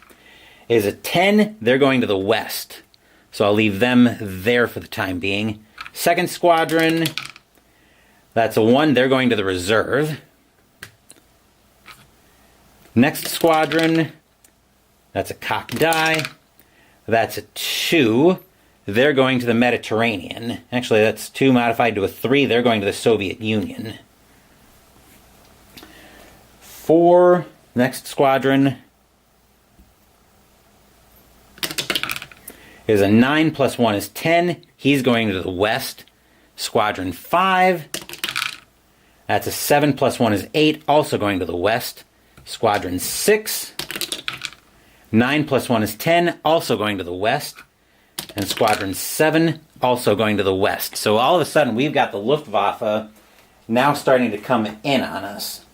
is a 10. They're going to the west. So I'll leave them there for the time being. Second squadron, that's a 1. They're going to the reserve. Next squadron, that's a cock die. That's a 2. they're going to the Mediterranean. Actually, that's 2 modified to a 3. They're going to the Soviet Union. 4, next squadron, is a 9 plus 1 is 10. He's going to the west. Squadron 5, that's a 7 plus 1 is 8, also going to the west. Squadron 6, 9 plus 1 is 10, also going to the west. And Squadron 7, also going to the west. So all of a sudden, we've got the Luftwaffe now starting to come in on us.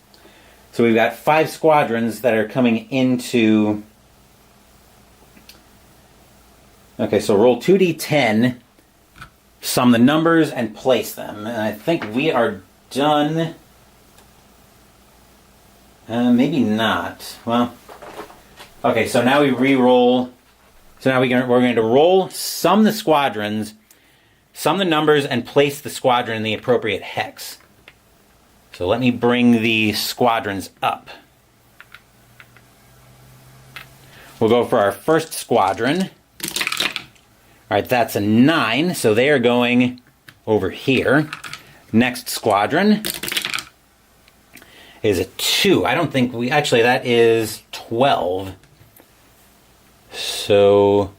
So we've got 5 squadrons that are coming into... Okay, so roll 2d10, sum the numbers, and place them. And I think we are done... maybe not. Well, okay, so now we re-roll... So now we're going to roll, sum the squadrons, sum the numbers, and place the squadron in the appropriate hex. So let me bring the squadrons up. We'll go for our first squadron. Alright, that's a 9, so they are going over here. Next squadron is a 2. I don't think we... Actually, that is 12. So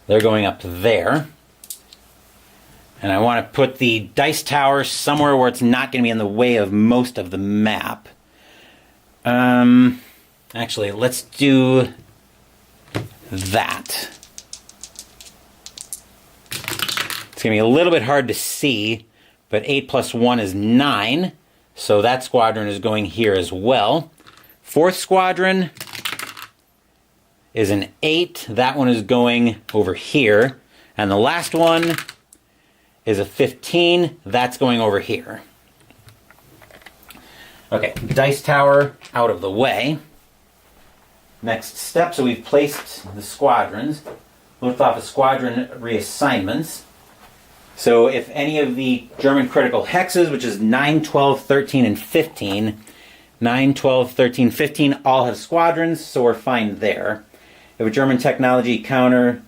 they're going up there. And I want to put the dice tower somewhere where it's not going to be in the way of most of the map. Actually, let's do that. It's going to be a little bit hard to see, but 8 plus 1 is 9. So that squadron is going here as well. 4th squadron is an 8. That one is going over here. And the last one is a 15. That's going over here. Okay, dice tower out of the way. Next step, so we've placed the squadrons. Luftwaffe squadron reassignments. So if any of the German critical hexes, which is 9, 12, 13, and 15, 9, 12, 13, 15, all have squadrons, so we're fine there. If a German technology counter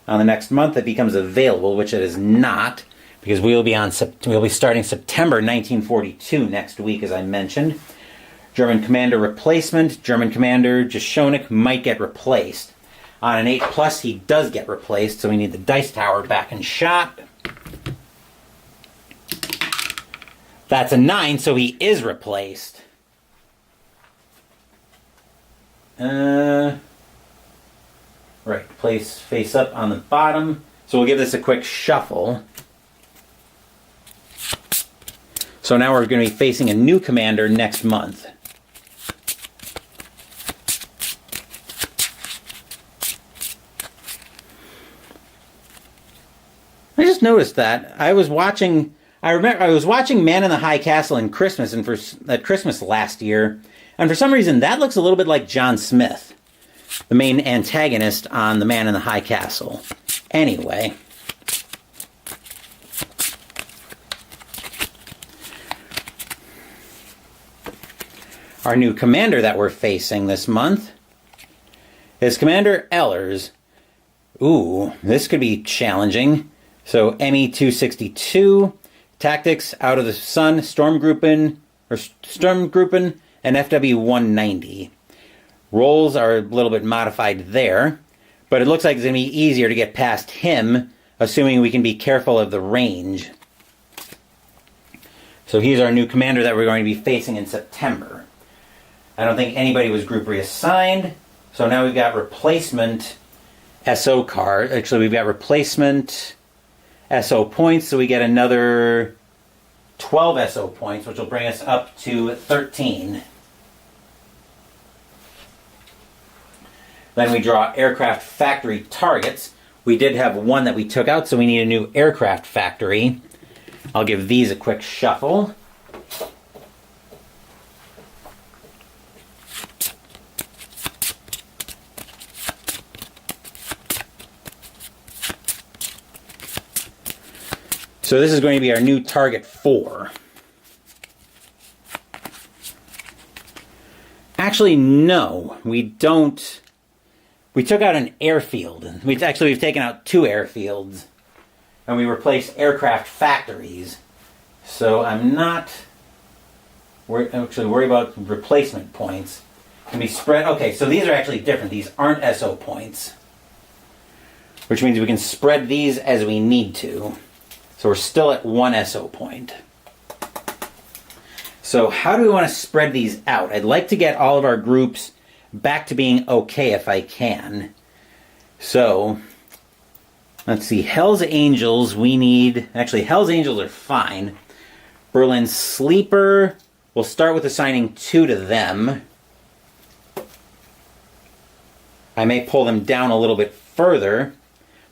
on the next month that becomes available, which it is not, because we'll be starting September 1942 next week, as I mentioned. German commander replacement. German commander Jashonik might get replaced. On an 8+, he does get replaced, so we need the dice tower back in shot. That's a 9, so he is replaced. Right, place face up on the bottom. So we'll give this a quick shuffle. So now we're going to be facing a new commander next month. I just noticed that. I was watching Man in the High Castle in Christmas at Christmas last year, and for some reason that looks a little bit like John Smith, the main antagonist on The Man in the High Castle. Anyway. Our new commander that we're facing this month is Commander Ehlers. Ooh, this could be challenging. So ME-262, Tactics, Out of the Sun, Sturmgruppen, and FW-190. Rolls are a little bit modified there, but it looks like it's going to be easier to get past him, assuming we can be careful of the range. So he's our new commander that we're going to be facing in September. I don't think anybody was group reassigned, so now we've got replacement SO card. Actually, we've got replacement SO points, so we get another 12 SO points, which will bring us up to 13. Then we draw aircraft factory targets. We did have one that we took out, so we need a new aircraft factory. I'll give these a quick shuffle. So this is going to be our new target 4. Actually, no, we don't. We took out an airfield. We've taken out 2 airfields. and we replace aircraft factories. So I'm not actually worried about replacement points. Can be spread. Okay, so these are actually different. These aren't SO points, which means we can spread these as we need to. So we're still at 1 SO point. So how do we want to spread these out? I'd like to get all of our groups back to being okay if I can. So let's see. Hell's Angels, we need... Actually, Hell's Angels are fine. Berlin Sleeper, we'll start with assigning 2 to them. I may pull them down a little bit further,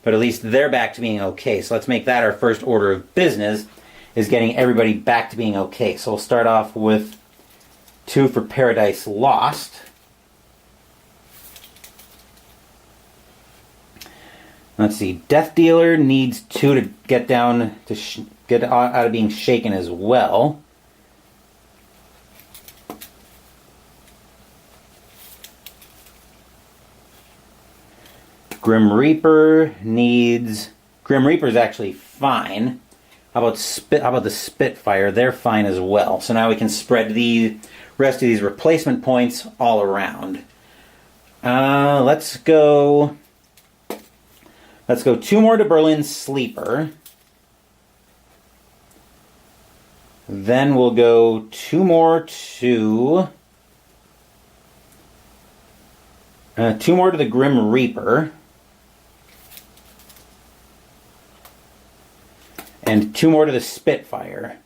but at least they're back to being okay. So let's make that our first order of business, is getting everybody back to being okay. So we'll start off with 2 for Paradise Lost. Let's see, Death Dealer needs 2 to get down to get out of being shaken as well. Grim Reaper needs... Grim Reaper's actually fine. How about the Spitfire? They're fine as well. So now we can spread the rest of these replacement points all around. Let's go 2 more to Berlin Sleeper. Then we'll go 2 more to... 2 more to the Grim Reaper. And 2 more to the Spitfire.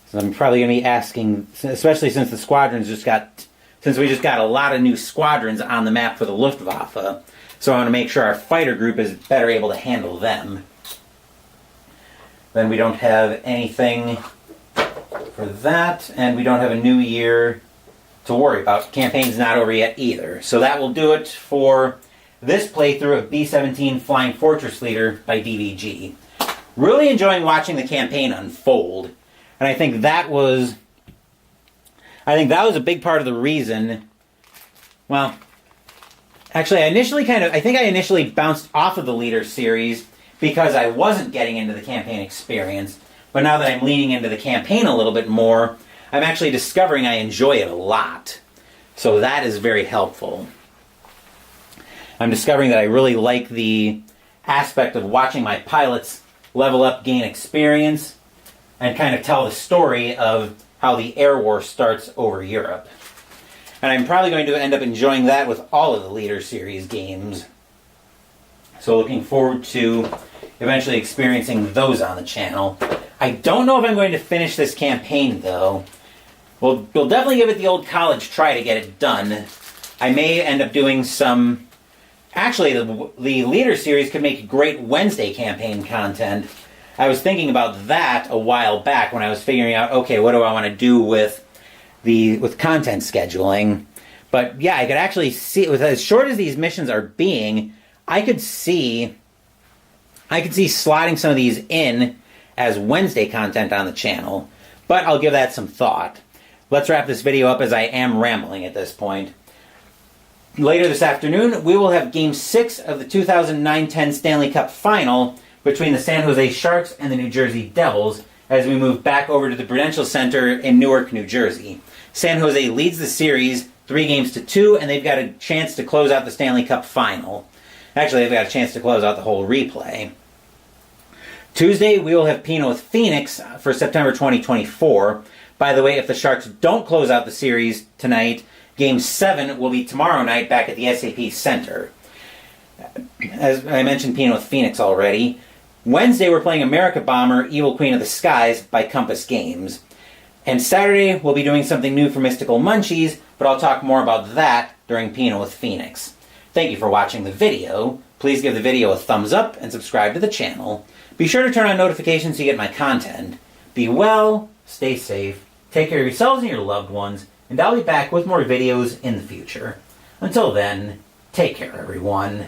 So I'm probably going to be asking, especially since the squadrons since we just got a lot of new squadrons on the map for the Luftwaffe. So I want to make sure our fighter group is better able to handle them. Then we don't have anything for that, and we don't have a new year to worry about. Campaign's not over yet either. So that will do it for this playthrough of B-17 Flying Fortress Leader by DVG. Really enjoying watching the campaign unfold. And I think that was a big part of the reason. Well, actually, I think I initially bounced off of the Leader series because I wasn't getting into the campaign experience. But now that I'm leaning into the campaign a little bit more, I'm actually discovering I enjoy it a lot. So that is very helpful. I'm discovering that I really like the aspect of watching my pilots level up, gain experience, and kind of tell the story of how the air war starts over Europe. And I'm probably going to end up enjoying that with all of the Leader series games. So looking forward to eventually experiencing those on the channel. I don't know if I'm going to finish this campaign, though. We'll definitely give it the old college try to get it done. I may end up doing some... Actually, the Leader series could make great Wednesday campaign content. I was thinking about that a while back when I was figuring out, okay, what do I want to do with content scheduling? But yeah, I could actually see, with as short as these missions are being, I could see slotting some of these in as Wednesday content on the channel. But I'll give that some thought. Let's wrap this video up as I am rambling at this point. Later this afternoon, we will have Game 6 of the 2009-10 Stanley Cup Final between the San Jose Sharks and the New Jersey Devils as we move back over to the Prudential Center in Newark, New Jersey. San Jose leads the series 3-2, and they've got a chance to close out the Stanley Cup Final. Actually, they've got a chance to close out the whole replay. Tuesday, we will have Pino with Phoenix for September 2024. By the way, if the Sharks don't close out the series tonight, Game 7 will be tomorrow night back at the SAP Center. As I mentioned Pino with Phoenix already. Wednesday, we're playing America Bomber, Evil Queen of the Skies by Compass Games. And Saturday, we'll be doing something new for Mystical Munchies, but I'll talk more about that during Pino with Phoenix. Thank you for watching the video. Please give the video a thumbs up and subscribe to the channel. Be sure to turn on notifications so you get my content. Be well, stay safe, take care of yourselves and your loved ones, and I'll be back with more videos in the future. Until then, take care, everyone.